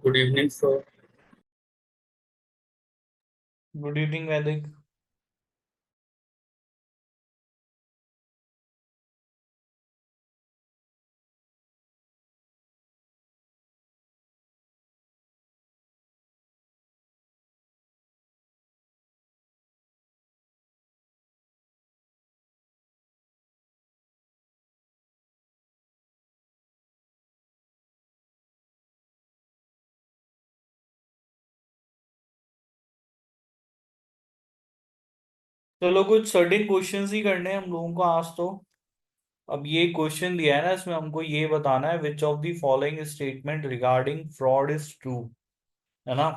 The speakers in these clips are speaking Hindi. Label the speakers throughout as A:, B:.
A: Good evening, sir.
B: Good evening, Vaidik. चलो कुछ सर्टेन क्वेश्चंस ही करने हैं हम लोगों को आज तो। अब ये क्वेश्चन दिया है ना, इसमें हमको ये बताना है which of the following statement regarding fraud is true, है ना।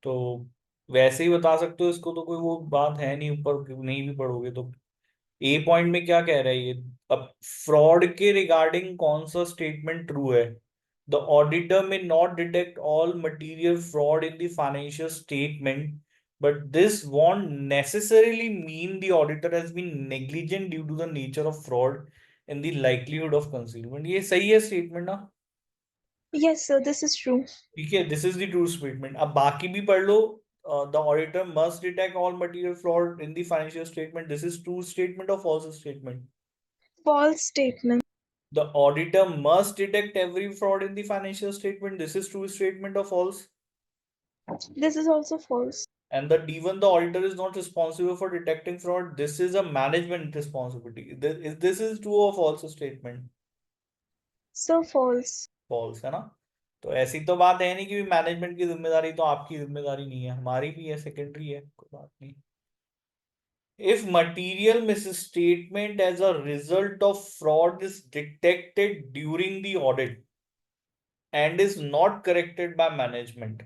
B: तो वैसे ही बता सकते हो इसको, तो कोई वो बात है नहीं, ऊपर नहीं भी पढ़ोगे तो। ए पॉइंट में क्या कह रहा है ये? अब फ्रॉड के रिगार्डिंग कौन सा स्टेटमेंट ट्रू है? The auditor may not detect all material fraud in the financial statement, but this won't necessarily mean the auditor has been negligent due to the nature of fraud in the likelihood of concealment. ये सही है स्टेटमेंट ना?
C: Yes, sir, this is true.
B: ठीक है, this is the true statement. अब बाकी भी पढ़ लो। The auditor must detect all material fraud in the financial statement, this is true statement और false statement?
C: False statement.
B: The auditor must detect every fraud in the financial statement, this is true statement or false?
C: This is also false.
B: And that even the auditor is not responsible for detecting fraud, this is a management responsibility. This is true or false statement?
C: So false.
B: False है ना। तो ऐसी तो बात है नहीं कि मैनेजमेंट की जिम्मेदारी तो आपकी जिम्मेदारी नहीं है, हमारी भी है, सेकेंडरी है, कोई बात नहीं। If material misstatement as a result of fraud is detected during the audit and is not corrected by management,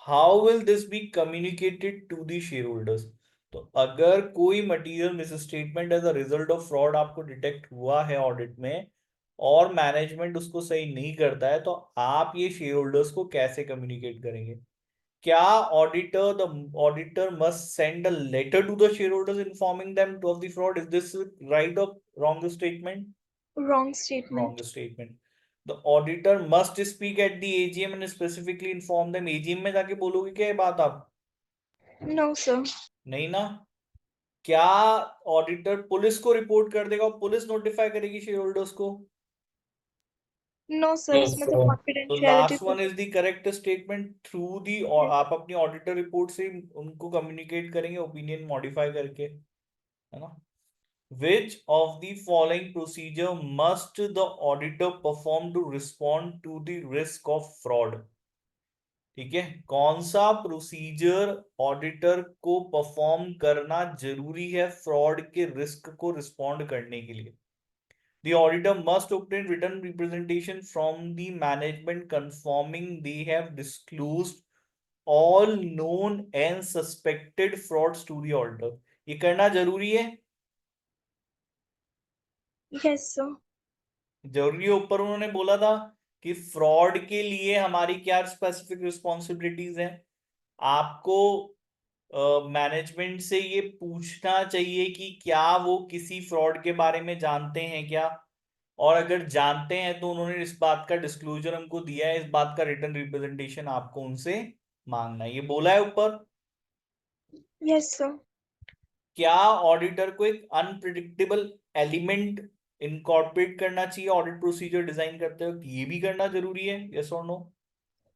B: how will this be communicated to the shareholders? तो अगर कोई material misstatement as a result of fraud आपको डिटेक्ट हुआ है ऑडिट में और मैनेजमेंट उसको सही नहीं करता है, तो आप ये शेयर होल्डर्स को कैसे कम्युनिकेट करेंगे? क्या auditor must send a letter to the shareholders informing them of the fraud? Is this right और wrong statement?
C: Wrong statement.
B: Wrong statement. The auditor must speak at the AGM and specifically inform them. AGM में जाके बोलोगे क्या ये बात आप?
C: No, sir.
B: नहीं ना। क्या ऑडिटर पुलिस को रिपोर्ट कर देगा और पुलिस नोटिफाई करेगी शेयर होल्डर्स को?
C: No, sir.
A: No,
C: इसमें तो
A: sir.
B: तो
C: confidentiality
B: last one is the correct statement through the, और आप अपनी ऑडिटर रिपोर्ट से उनको कम्युनिकेट करेंगे ओपिनियन मॉडिफाई करके, है ना। Which of the following procedure must the auditor perform to respond to the risk of fraud? ठीक है, कौन सा प्रोसीजर ऑडिटर को परफॉर्म करना जरूरी है फ्रॉड के रिस्क को रिस्पॉन्ड करने के लिए? The auditor must obtain written representation from the management confirming they have disclosed all known and suspected frauds to the auditor. ये करना जरूरी है?
C: Yes, sir.
B: जरूरी है। ऊपर उन्होंने बोला था कि फ्रॉड के लिए हमारी क्या स्पेसिफिक रिस्पॉन्सिबिलिटीज हैं। आपको मैनेजमेंट से ये पूछना चाहिए कि क्या वो किसी फ्रॉड के बारे में जानते हैं क्या, और अगर जानते हैं तो उन्होंने इस बात का डिस्क्लोजर हमको दिया है, इस बात का रिटर्न रिप्रेजेंटेशन आपको उनसे मांगना है, ये बोला है ऊपर।
C: Yes, sir.
B: क्या ऑडिटर को एक अनप्रिडिक्टेबल एलिमेंट इनकॉर्पोरेट करना चाहिए ऑडिट प्रोसीजर डिजाइन करते वक्त? ये भी करना जरूरी है, यस और no?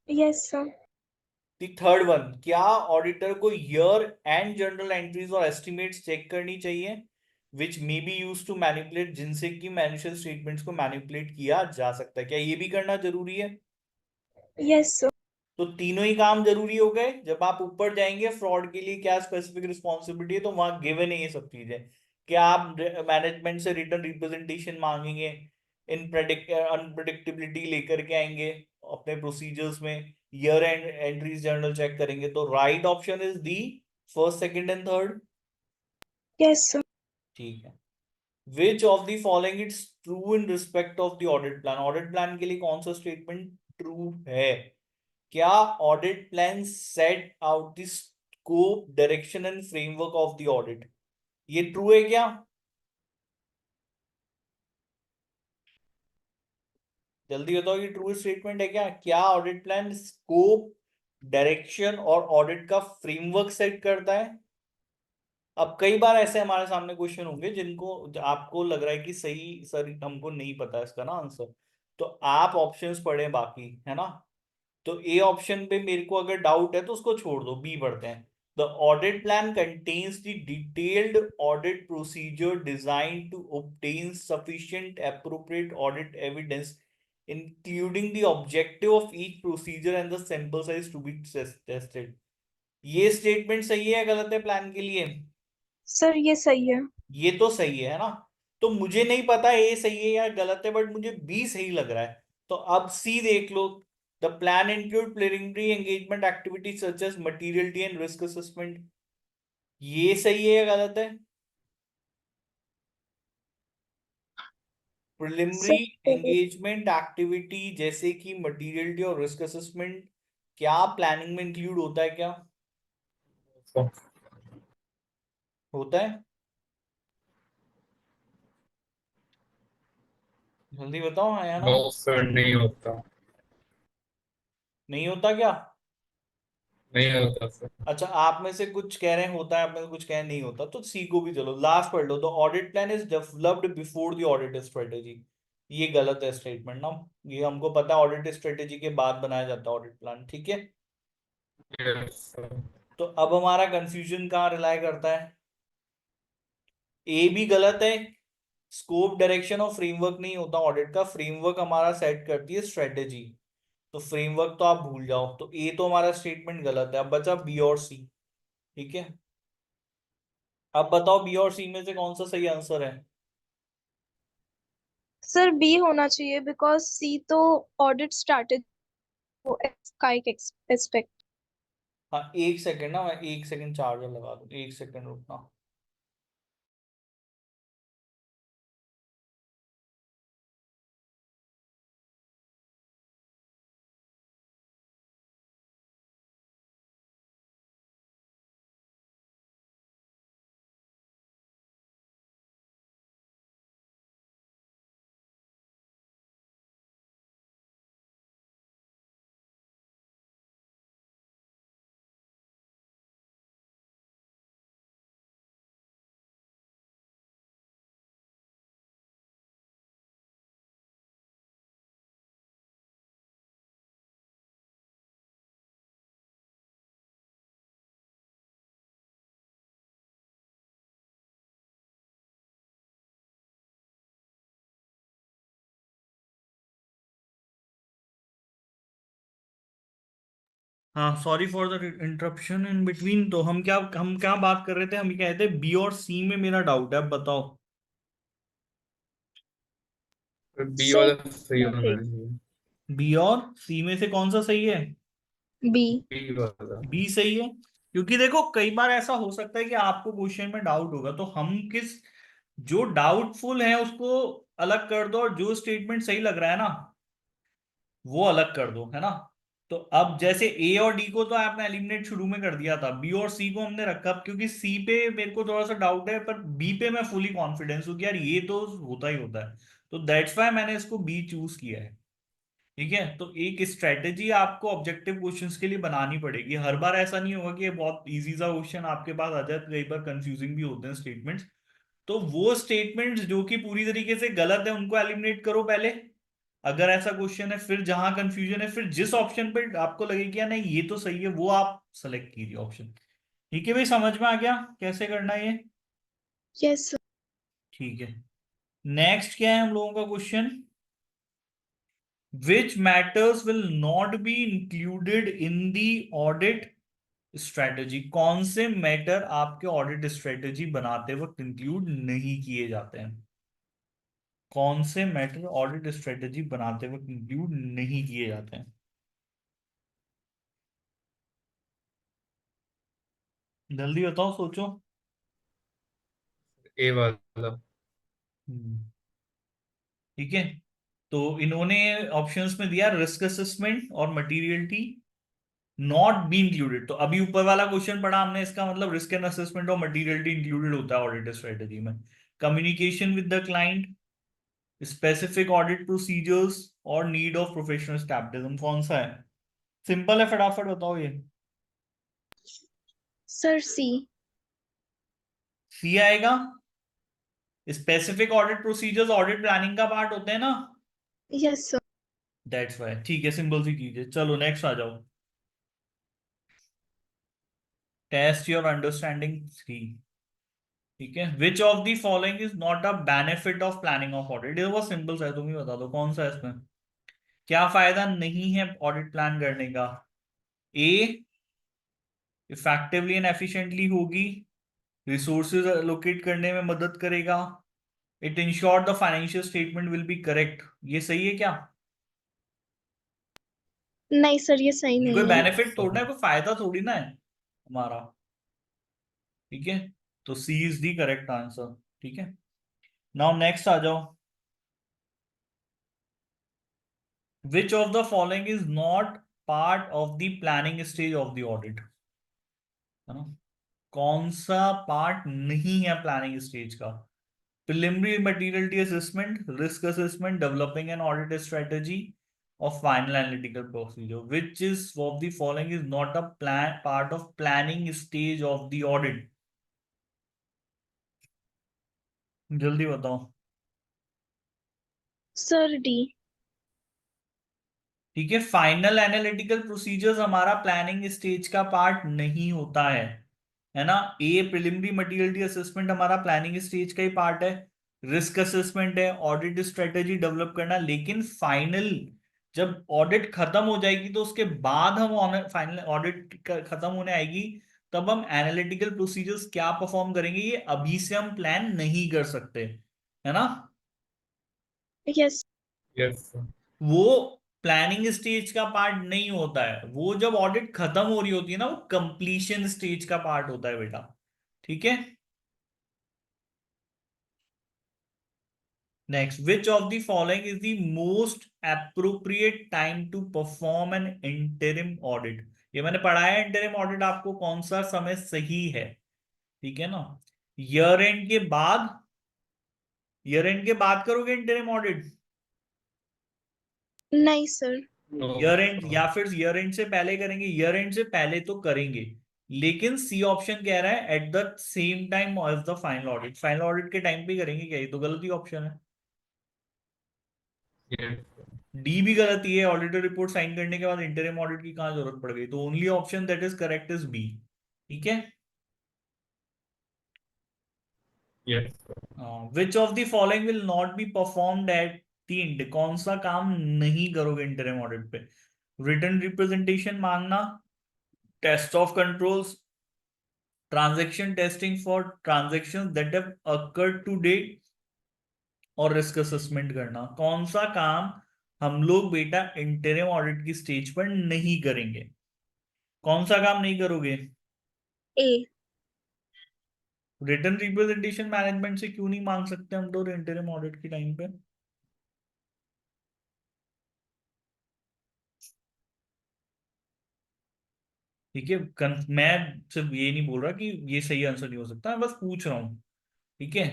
C: Yes, sir.
B: The third one, क्या ऑडिटर को ईयर एंड जर्नल एंट्रीज और एस्टिमेट्स चेक करनी चाहिए which may be used to manipulate, जिनसे कि फाइनेंशियल स्टेटमेंट्स को मैनिपुलेट किया जा सकता है? क्या ये भी करना जरूरी है?
C: Yes, sir.
B: तो तीनों ही काम जरूरी हो गए। जब आप ऊपर जाएंगे फ्रॉड के लिए क्या स्पेसिफिक रिस्पॉन्सिबिलिटी है, तो वहां गिवन है ये सब चीजें। क्या आप मैनेजमेंट से रिटर्न रिप्रेजेंटेशन मांगेंगे, अनप्रडिक्टेबिलिटी लेकर के आएंगे अपने प्रोसीजर्स में, year end entries journal check करेंगे, तो right option is the first, second and third.
C: Yes, sir.
B: ठीक है। Which of the following its true in respect of the audit plan? Audit plan के लिए कौन सा स्टेटमेंट ट्रू है? क्या audit plan set out the scope, direction and framework of the audit? ये ट्रू है? क्या? जल्दी बताओ, ये ट्रू स्टेटमेंट है क्या? क्या ऑडिट प्लान स्कोप, डायरेक्शन और ऑडिट का फ्रेमवर्क सेट करता है? अब कई बार ऐसे हमारे सामने क्वेश्चन होंगे जिनको आपको लग रहा है कि सही सर हमको नहीं पता इसका ना आंसर, तो आप ऑप्शंस पढ़े बाकी, है ना? तो ए ऑप्शन पे मेरे को अगर डाउट है तो उसको छोड़ दो, बी पढ़ते हैं। The audit plan contains the detailed audit procedure design to obtain sufficient appropriate audit evidence including the objective of each procedure and the sample size to be tested। ये स्टेटमेंट सही है गलत है प्लान के लिए?
C: सर ये सही है।
B: ये तो सही है ना? तो मुझे नहीं पता ए सही है या गलत है, बट मुझे बी सही लग रहा है। तो अब सी देख लो। The plan include preliminary engagement activities such as materiality and risk assessment. ये सही है या गलत है? प्रिलिमिनरी
C: सर
B: एंगेजमेंट एक्टिविटी जैसे कि मटीरियलिटी और रिस्क असेसमेंट क्या प्लानिंग में इंक्लूड होता है क्या? होता है? जल्दी बताओ, हाँ या ना?
A: नो सर, नहीं होता।
B: नहीं होता क्या?
A: नहीं होता सर।
B: अच्छा, आप में से कुछ कह रहे हैं होता है, आप में से कुछ कह रहे हैं नहीं होता, तो सी को भी चलो लास्ट पढ़ लो। The audit plan is developed before the audit strategy. ये गलत है स्टेटमेंट ना। ये हमको पता है ऑडिट स्ट्रेटेजी के बाद बनाया जाता है ऑडिट प्लान, ठीक है?
A: Yes sir.
B: तो अब हमारा कंफ्यूजन कहाँ रिलाई करता है? ए भी गलत है। स्कोप, डायरेक्शन और फ्रेमवर्क नहीं होता ऑडिट का, फ्रेमवर्क हमारा सेट करती है स्ट्रेटेजी। तो फ्रेमवर्क तो आप भूल जाओ, तो ए तो हमारा स्टेटमेंट गलत है। अब बचा बी और सी, ठीक है? अब बताओ बी और सी में से कौन सा सही आंसर है?
C: सर बी होना चाहिए बिकॉज सी तो ऑडिट स्ट्रैटेजी का एक एस्पेक्ट।
B: हाँ, एक सेकंड ना, मैं एक सेकंड चार्जर लगा दूं, एक सेकंड रुकना। हाँ, sorry for the interruption in between. तो हम क्या बात कर रहे थे? हम ये कह रहे थे बी और सी में मेरा डाउट है, अब बताओ।
A: बी
C: सर
A: वाला सही होना चाहिए।
B: बी और सी में से कौन सा सही है?
C: बी।
A: बी वाला।
B: बी सही है। क्योंकि देखो कई बार ऐसा हो सकता है कि आपको क्वेश्चन में डाउट होगा, तो हम किस, जो डाउटफुल है उसको अलग कर दो, और जो स्टेटमेंट सही लग रहा है ना वो अलग कर दो, है ना? तो अब जैसे ए और डी को तो आपने एलिमिनेट शुरू में कर दिया था, बी और सी को हमने रखा अब क्योंकि सी पे मेरे को थोड़ा सा डाउट है, पर बी पे मैं फुली कॉन्फिडेंस हूँ कि यार ये तो होता ही होता है। तो दैट्स वाई मैंने इसको बी चूज किया है। ठीक है, तो एक स्ट्रेटेजी आपको ऑब्जेक्टिव क्वेश्चंस के लिए बनानी पड़ेगी। हर बार ऐसा नहीं होगा कि ये बहुत इजी सा क्वेश्चन आपके पास आ जाए, कई बार कंफ्यूजिंग भी होते हैं स्टेटमेंट्स। तो वो स्टेटमेंट्स जो कि पूरी तरीके से गलत है उनको एलिमिनेट करो पहले। अगर ऐसा क्वेश्चन है, फिर जहां कंफ्यूजन है, फिर जिस ऑप्शन पे आपको लगे कि यार नहीं ये तो सही है, वो आप सेलेक्ट कीजिए ऑप्शन। ठीक है भाई, समझ में आ गया कैसे करना है ये?
C: Yes sir.
B: ठीक है। नेक्स्ट क्या है हम लोगों का question? Which matters will not be included in the audit strategy? कौन से मैटर आपके ऑडिट स्ट्रेटेजी बनाते वक्त इंक्लूड नहीं किए जाते हैं? कौन से मैटर ऑडिट स्ट्रेटेजी बनाते वक्त इंक्लूड नहीं किए जाते हैं? जल्दी बताओ, सोचो।
A: ए वाला।
B: हम्म, ठीक है। तो इन्होंने ऑप्शंस में दिया रिस्क असेसमेंट और मटीरियलिटी नॉट बी इंक्लूडेड। तो अभी ऊपर वाला क्वेश्चन पढ़ा हमने, इसका मतलब रिस्क एंड असेसमेंट और मटीरियलिटी इंक्लूडेड होता है ऑडिट स्ट्रेटेजी में। Communication with the client, specific audit procedures और नीड ऑफ प्रोफेशनल स्टैटिज्म कौन सा है? सिंपल है, फटाफट बताओ ये।
C: सर सी।
B: सी आएगा। Specific audit procedures audit planning का पार्ट होते हैं ना,
C: यस सर।
B: That's why. ठीक है, सिंपल सी चीज है। चलो नेक्स्ट आ जाओ। Test your understanding 3। ठीक है, which of the following is not a benefit of planning of audit? ये बहुत सिंपल सा है, तुम ही बता दो कौन सा है इसमें। क्या फायदा नहीं है ऑडिट प्लान करने का? ए, इफेक्टिवली एंड एफिशिएंटली होगी, रिसोर्सेज एलोकेट करने में मदद करेगा, it ensure the financial statement will be correct. ये सही है क्या?
C: नहीं सर, ये सही
B: ये कोई
C: नहीं है।
B: बेनिफिट थोड़ी ना है, कोई फायदा थोड़ी ना है हमारा। ठीक है, तो सी इज दी करेक्ट आंसर। ठीक है, नाउ नेक्स्ट आ जाओ। विच of the following is not part of the planning stage of the audit? है ना, कौन सा पार्ट नहीं है प्लानिंग स्टेज का? Preliminary materiality assessment, risk assessment, developing an audit strategy or final analytical procedure. Which is of the following is not a part of planning stage of the audit? जल्दी बताओ।
C: Sir D.
B: ठीक है, फाइनल एनालिटिकल प्रोसीजर्स हमारा प्लानिंग स्टेज का पार्ट नहीं होता है ना। ए, प्रिलिमिनरी मटेरियलिटी असेसमेंट हमारा प्लानिंग स्टेज का ही पार्ट है। रिस्क असेसमेंट है, ऑडिट स्ट्रेटेजी डेवलप करना, लेकिन फाइनल जब ऑडिट खत्म हो जाएगी तो उसके बाद हम फाइनल ऑडिट खत्म होने आएगी तब हम एनालिटिकल प्रोसीजर्स क्या परफॉर्म करेंगे ये अभी से हम प्लान नहीं कर सकते, है ना।
C: यस।
A: यस
B: वो प्लानिंग स्टेज का पार्ट नहीं होता है, वो जब ऑडिट खत्म हो रही होती है ना वो कंप्लीशन स्टेज का पार्ट होता है बेटा। ठीक है, next, which of the following is the most appropriate time to perform an interim audit? ये मैंने पढ़ा है, इंटरिम ऑडिट आपको कौन सा समय सही है। ठीक है ना, ईयर एंड के बाद, ईयर एंड के बाद करोगे इंटरिम ऑडिट,
C: नहीं सर।
B: ईयर एंड, या फिर ईयर एंड से पहले करेंगे? ईयर एंड से पहले तो करेंगे, लेकिन सी ऑप्शन कह रहा है at the same time as the final audit. Final audit के टाइम पे करेंगे क्या? ये तो गलत ही ऑप्शन है।
A: यस
B: डी भी गलत ही है, ऑडिटर रिपोर्ट साइन करने के बाद इंटरिम ऑडिट की कहां जरूरत पड़ गई? तो only option that is correct is B. ठीक है,
A: yes
B: which of the following will not be performed at the end? कौन सा काम नहीं करोगे इंटरिम ऑडिट पे? रिटर्न रिप्रेजेंटेशन मांगना, test of controls, transaction testing for transactions that have occurred to date, और रिस्क असेसमेंट करना। कौन सा काम हम लोग बेटा इंटरिम ऑडिट की स्टेज पर नहीं करेंगे? कौन सा काम नहीं करोगे?
C: ए।
B: रिटर्न रिप्रेजेंटेशन मैनेजमेंट से क्यों नहीं मांग सकते हम तो इंटरिम ऑडिट के टाइम पे? ठीक है, मैं सिर्फ ये नहीं बोल रहा कि ये सही आंसर नहीं हो सकता, मैं बस पूछ रहा हूँ। ठीक है,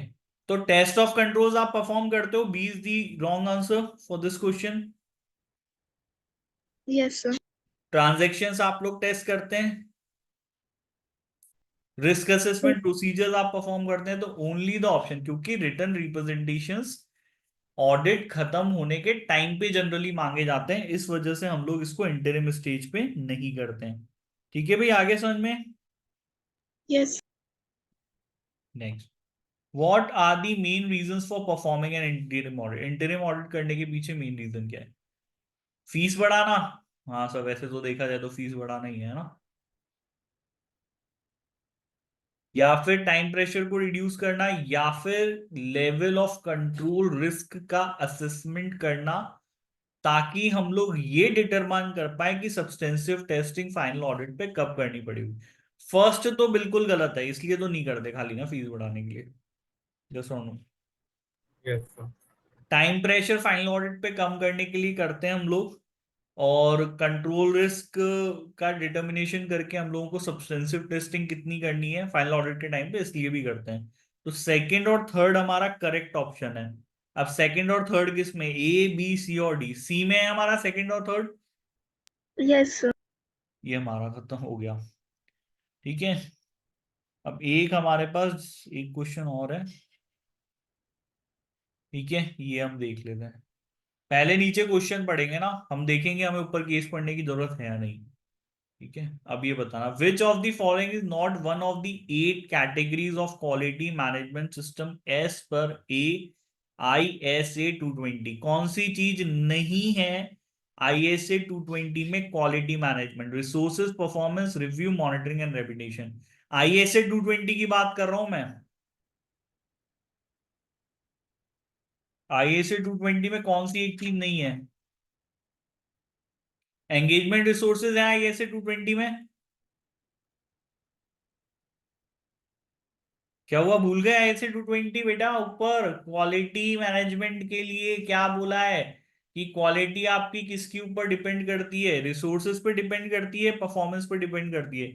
B: तो टेस्ट ऑफ कंट्रोल्स आप परफॉर्म करते हो, B is the wrong answer for this question.
C: Yes sir.
B: Transactions आप लोग टेस्ट करते हैं, रिस्क असेसमेंट प्रोसीजर्स आप परफॉर्म करते हैं, तो ओनली द ऑप्शन, क्योंकि रिटर्न रिप्रेजेंटेशंस ऑडिट खत्म होने के टाइम पे जनरली मांगे जाते हैं, इस वजह से हम लोग इसको इंटरिम स्टेज पे नहीं करते हैं। ठीक है भाई, आगे समझ में।
C: Yes.
B: Next, what are the main reasons for performing an interim audit? Interim audit करने के पीछे मेन रीजन क्या है? फीस बढ़ाना? हाँ सर, वैसे तो देखा जाए तो फीस बढ़ाना ही है ना। या फिर टाइम प्रेशर को रिड्यूस करना, या फिर लेवल ऑफ कंट्रोल रिस्क का असेसमेंट करना, ताकि हम लोग ये डिटरमाइन कर पाए कि सब्सटेंसिव टेस्टिंग फाइनल ऑडिट पे कब करनी पड़ेगी। फर्स्ट तो बिल्कुल गलत है, इसलिए तो नहीं करते खाली ना फीस बढ़ाने के लिए। जैसा
A: yes
B: time pressure final audit पे कम करने के लिए करते हैं हम लोग, और कंट्रोल रिस्क का डिटर्मिनेशन करके हम लोगों को सब्सटेंसिव टेस्टिंग कितनी करनी है फाइनल ऑडिट के टाइम पे, इसलिए भी करते हैं। तो सेकंड और थर्ड हमारा करेक्ट ऑप्शन है। अब सेकंड और थर्ड किस में, ए बी सी और डी, सी में है हमारा सेकंड और थर्ड,
C: यस सर।
B: ये हमारा खत्म हो गया। ठीक है, अब एक हमारे पास एक क्वेश्चन और है। ठीक है, ये हम देख लेते हैं। पहले नीचे क्वेश्चन पढ़ेंगे ना, हम देखेंगे हमें ऊपर केस पढ़ने की जरूरत है या नहीं। ठीक है, अब ये बताना, which of the following is not one of the 8 categories of quality management system as per a ISA 220। कौन सी चीज नहीं है ISA 220 में quality management, resources, performance, review, monitoring and reputation. ISA 220 की बात कर रहा हूं मैं। ISA 220 में कौन सी एक चीज नहीं है? एंगेजमेंट रिसोर्सेज है ISA 220 में। क्या हुआ, भूल गए ISA 220 बेटा? ऊपर क्वालिटी मैनेजमेंट के लिए क्या बोला है कि क्वालिटी आपकी किसके ऊपर डिपेंड करती है, रिसोर्सेज पे डिपेंड करती है, परफॉर्मेंस पे डिपेंड करती है।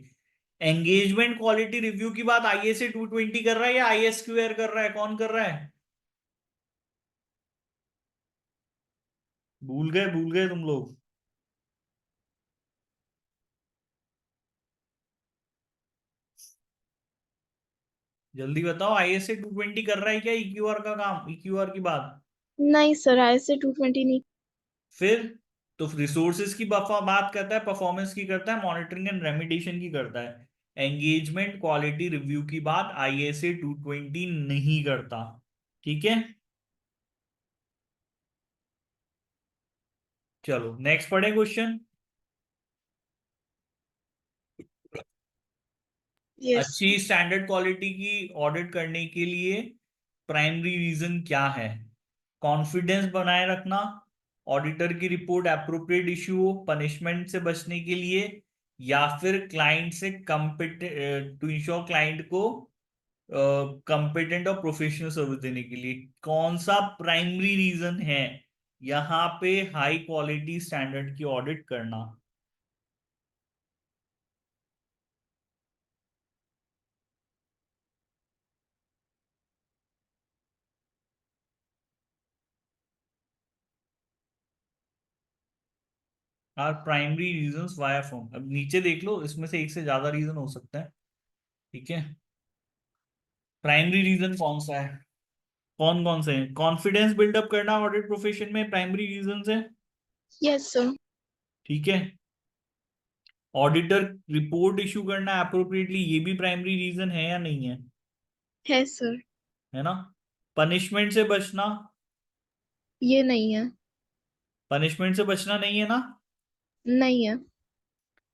B: एंगेजमेंट क्वालिटी रिव्यू की बात ISA 220 कर रहा है या ISQR कर रहा है, कौन कर रहा है? भूल गए तुम लोग। जल्दी बताओ, ISA 220 कर रहा है क्या EQR का काम, EQR की बात?
C: नहीं सर, ISA 220 नहीं।
B: फिर तो रिसोर्सेज की बात करता है, परफॉर्मेंस की करता है, मॉनिटरिंग एंड रेमिडिएशन की करता है। एंगेजमेंट क्वालिटी रिव्यू की बात ISA 220 नहीं करता। ठीक है, चलो नेक्स्ट पढ़े क्वेश्चन।
C: यस।
B: अच्छी स्टैंडर्ड क्वालिटी की ऑडिट करने के लिए प्राइमरी रीजन क्या है? कॉन्फिडेंस बनाए रखना, ऑडिटर की रिपोर्ट एप्रोप्रिएट इश्यू हो, पनिशमेंट से बचने के लिए, या फिर क्लाइंट से कंपिटेंट टू इंश्योर क्लाइंट को कंपिटेंट और प्रोफेशनल सर्विस देने के लिए। कौन सा प्राइमरी रीजन है यहाँ पे हाई क्वालिटी स्टैंडर्ड की ऑडिट करना? Are primary reasons via form, अब नीचे देख लो, इसमें से एक से ज्यादा रीजन हो सकता है। ठीक है, प्राइमरी रीजन कौन सा है, कौन कौन से हैं? कॉन्फिडेंस बिल्डअप करना ऑडिट प्रोफेशन में प्राइमरी रीजन है।
C: Yes sir.
B: ठीक है, ऑडिटर रिपोर्ट इशू करना अप्रोप्रिएटली, ये भी प्राइमरी रीजन है या नहीं है?
C: है सर।
B: है ना। पनिशमेंट से बचना,
C: ये नहीं है।
B: पनिशमेंट से बचना नहीं है ना।
C: नहीं है।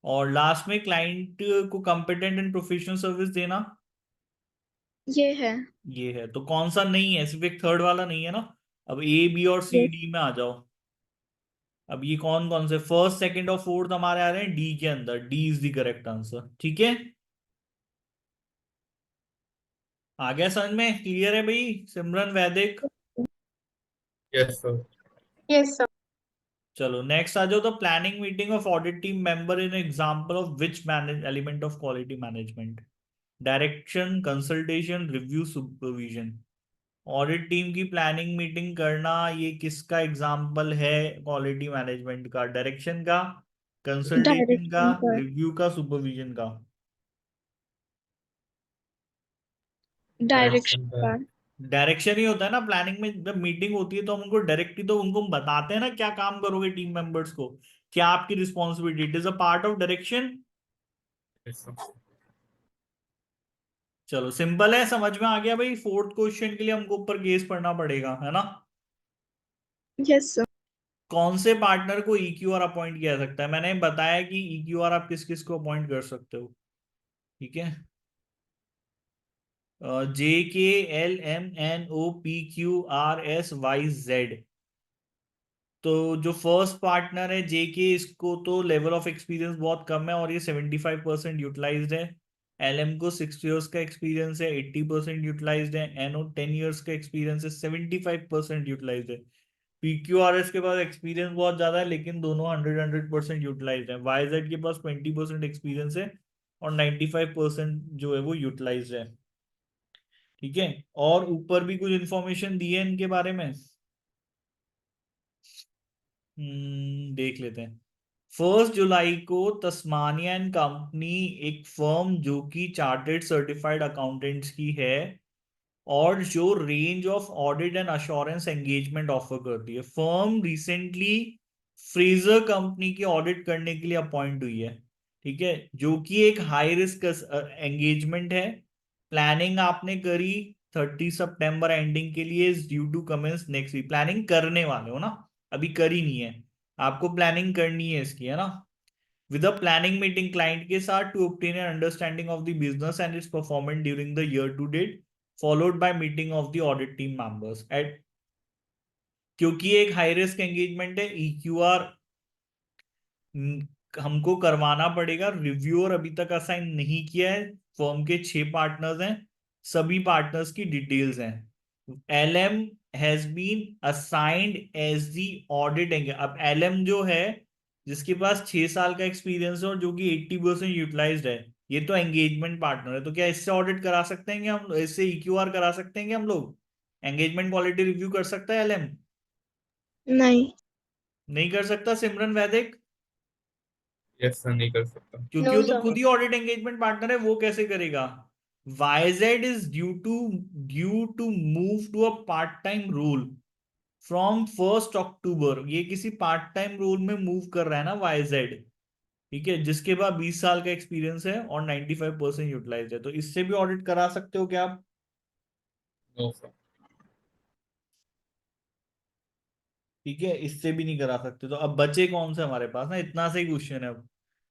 B: और लास्ट में क्लाइंट को कंपिटेंट एंड प्रोफेशनल सर्विस देना,
C: ये है।
B: ये है। तो कौन सा नहीं है, सिर्फ एक थर्ड वाला नहीं है ना। अब A B और C
C: यस।
B: D में आ जाओ। अब ये कौन कौन से, फर्स्ट सेकंड और फोर्थ हमारे आ रहे हैं डी के अंदर, D is the correct answer. ठीक है, आ गया समझ में, क्लियर है भाई? सिमरन वैदिक,
A: Yes, sir.
C: Yes sir.
B: चलो नेक्स्ट आ जाओ। The planning meeting of audit team member in example of which manage element of quality management? Direction, consultation, review, supervision. Audit team की प्लानिंग मीटिंग करना, ये किसका एग्जाम्पल है क्वालिटी मैनेजमेंट का? डायरेक्शन का, कंसल्टेशन का,
C: डायरेक्शन का।
B: रिव्यू का, सुपरविजन का?
C: डायरेक्शन
A: Direction का.
C: का।
B: डायरेक्शन ही होता है ना प्लानिंग में, जब मीटिंग होती है तो हम उनको डायरेक्ट ही तो उनको बताते हैं ना क्या काम करोगे टीम मेंबर्स को, क्या आपकी responsibility, it is a part of direction.
A: Yes, sir.
B: चलो सिंपल है, समझ में आ गया भाई। फोर्थ क्वेश्चन के लिए हमको ऊपर केस पढ़ना पड़ेगा, है ना।
C: Yes sir.
B: कौन से पार्टनर को EQR अपॉइंट किया जा सकता है? मैंने बताया कि EQR आप किस किस को अपॉइंट कर सकते हो। ठीक है, JKLMNOPQRSYZ। तो जो फर्स्ट पार्टनर है JK, इसको तो लेवल ऑफ एक्सपीरियंस बहुत कम है और ये 75% यूटिलाइज्ड है। LM को 6 years का एक्सपीरियंस है, 80% यूटिलाइज्ड है। NO 10 years का एक्सपीरियंस है, 75% यूटिलाइज्ड है। PQRS के पास एक्सपीरियंस बहुत ज्यादा है लेकिन दोनों 100% यूटिलाइज्ड है। YZ के पास 20% एक्सपीरियंस है और 95% जो है वो यूटिलाइज्ड है। ठीक है, और ऊपर भी कुछ इंफॉर्मेशन दी है इनके बारे में। देख लेते हैं। 1 जुलाई को तस्मानिया एंड कंपनी, एक फर्म जो कि चार्टर्ड सर्टिफाइड अकाउंटेंट्स की है और जो range of audit and assurance engagement offer करती है, फर्म रिसेंटली फ्रेजर कंपनी की ऑडिट करने के लिए अपॉइंट हुई है। ठीक है, जो कि एक हाई रिस्क एंगेजमेंट है। प्लानिंग आपने करी 30 सितंबर एंडिंग के लिए, is due to commence next week. Planning करने वाले हो ना, अभी करी नहीं है, आपको प्लानिंग करनी है इसकी, है ना। with a planning meeting client के साथ to obtain an understanding of the business and its performance during the year to date, followed by meeting of the audit team members at, क्योंकि एक हाई रिस्क एंगेजमेंट है, EQR हमको करवाना पड़ेगा। रिव्यूअर अभी तक असाइन नहीं किया है, फर्म के 6 पार्टनर्स हैं, सभी पार्टनर्स की डिटेल्स हैं। LM has been assigned as the audit. अब LM जो है, जिसके पास 6 साल का एक्सपीरियंस है और जो कि 80% यूटिलाइज्ड है, ये तो एंगेजमेंट पार्टनर है। तो क्या इससे ऑडिट करा सकते हैं हम, इससे EQR करा सकते हैं हम लोग? एंगेजमेंट क्वालिटी रिव्यू कर सकता है LM?
C: नहीं।
B: नहीं कर सकता सिमरन वैदिक,
A: यस सर, नहीं कर सकता।
B: क्योंकि
C: नो
B: वो तो
C: सर।
B: खुद ही ऑडिट एंगेजमेंट पार्टनर है, वो कैसे करेगा? YZ is due to move to a part time role from 1 October. ये किसी पार्ट टाइम रोल में मूव कर रहा है ना YZ, ठीक है, जिसके पास 20 साल का एक्सपीरियंस है और 95% यूटिलाइज है। तो इससे भी ऑडिट करा सकते हो क्या आप?
A: No sir.
B: ठीक है, इससे भी नहीं करा सकते। तो अब बचे कौन से हमारे पास ना, इतना से ही क्वेश्चन है अब।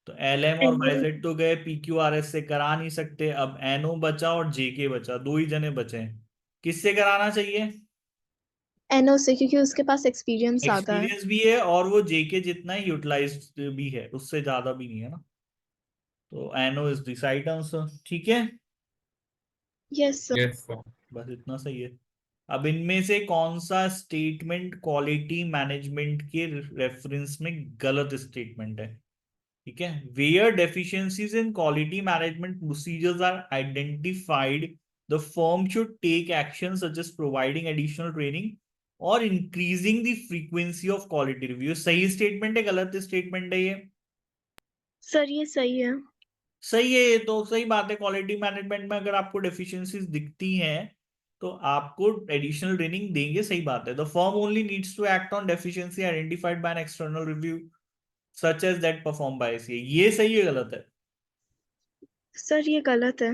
B: तो LM और YZ तो गए, PQRS से करा नहीं सकते। अब NO बचा और JK बचा, 2 ही जने बचे हैं। किससे कराना चाहिए?
C: NO से, क्योंकि उसके पास एक्सपीरियंस ज्यादा है।
B: एक्सपीरियंस भी है और वो JK जितना ही यूटिलाइज भी है, उससे ज्यादा भी नहीं है ना। तो NO is the right answer. ठीक है,
C: यस सर।
A: Yes sir.
B: बस इतना सही है। अब इनमें से कौन सा स्टेटमेंट क्वालिटी मैनेजमेंट के रेफरेंस में गलत स्टेटमेंट है? ठीक है, where deficiencies in quality management procedures are identified, the firm should take action such as providing additional training और increasing the frequency of quality review. सही स्टेटमेंट है, गलत स्टेटमेंट है ये?
C: सर ये सही है।
B: सही है, ये तो सही बात है। क्वालिटी मैनेजमेंट में अगर आपको डेफिशिएंसीज दिखती हैं तो आपको एडिशनल ट्रेनिंग देंगे, सही बात है। The firm only needs to act on deficiency identified by an external review such as that perform by CA. ये सही है, गलत है?
C: सर ये गलत है।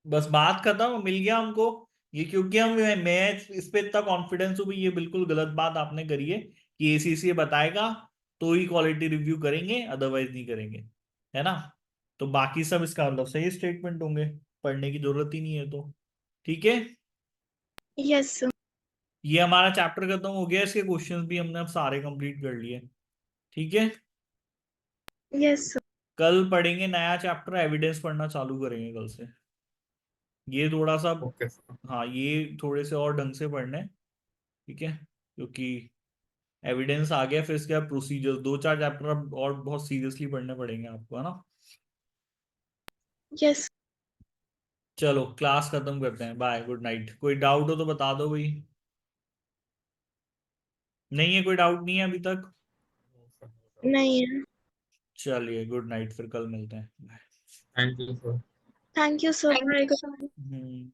B: बस बात खत्म, मिल गया हमको ये। क्योंकि मैं इस पे इतना कॉन्फिडेंस हूँ भी, ये बिल्कुल गलत बात आपने करी है कि ACCA बताएगा तो ही क्वालिटी रिव्यू करेंगे, अदरवाइज नहीं करेंगे, है ना। तो बाकी सब इसका मतलब सही स्टेटमेंट होंगे, पढ़ने की जरूरत ही नहीं है तो। ठीक है,
C: यस सर।
B: ये हमारा चैप्टर खत्म हो गया, इसके क्वेश्चंस भी हमने अब सारे कंप्लीट कर लिए। ठीक है,
C: यस सर।
B: कल पढ़ेंगे नया चैप्टर, एविडेंस पढ़ना चालू करेंगे कल से। ये थोड़ा सा,
A: ओके सर।
B: हाँ ये थोड़े से और ढंग से पढ़ने, ठीक है, क्योंकि एविडेंस आ गया, फिर इसके बाद प्रोसीजर, 2-4 चैप्टर अब और बहुत सीरियसली पढ़ने पड़ेंगे आपको, है ना।
C: यस।
B: चलो क्लास खत्म करते हैं, बाय, गुड नाइट। कोई डाउट हो तो बता दो भाई। नहीं है, कोई डाउट नहीं है अभी तक?
C: नहीं है।
B: चलिए गुड नाइट, फिर कल मिलते हैं, bye.
A: Thank you sir.
C: Thank you sir.
B: Hmm.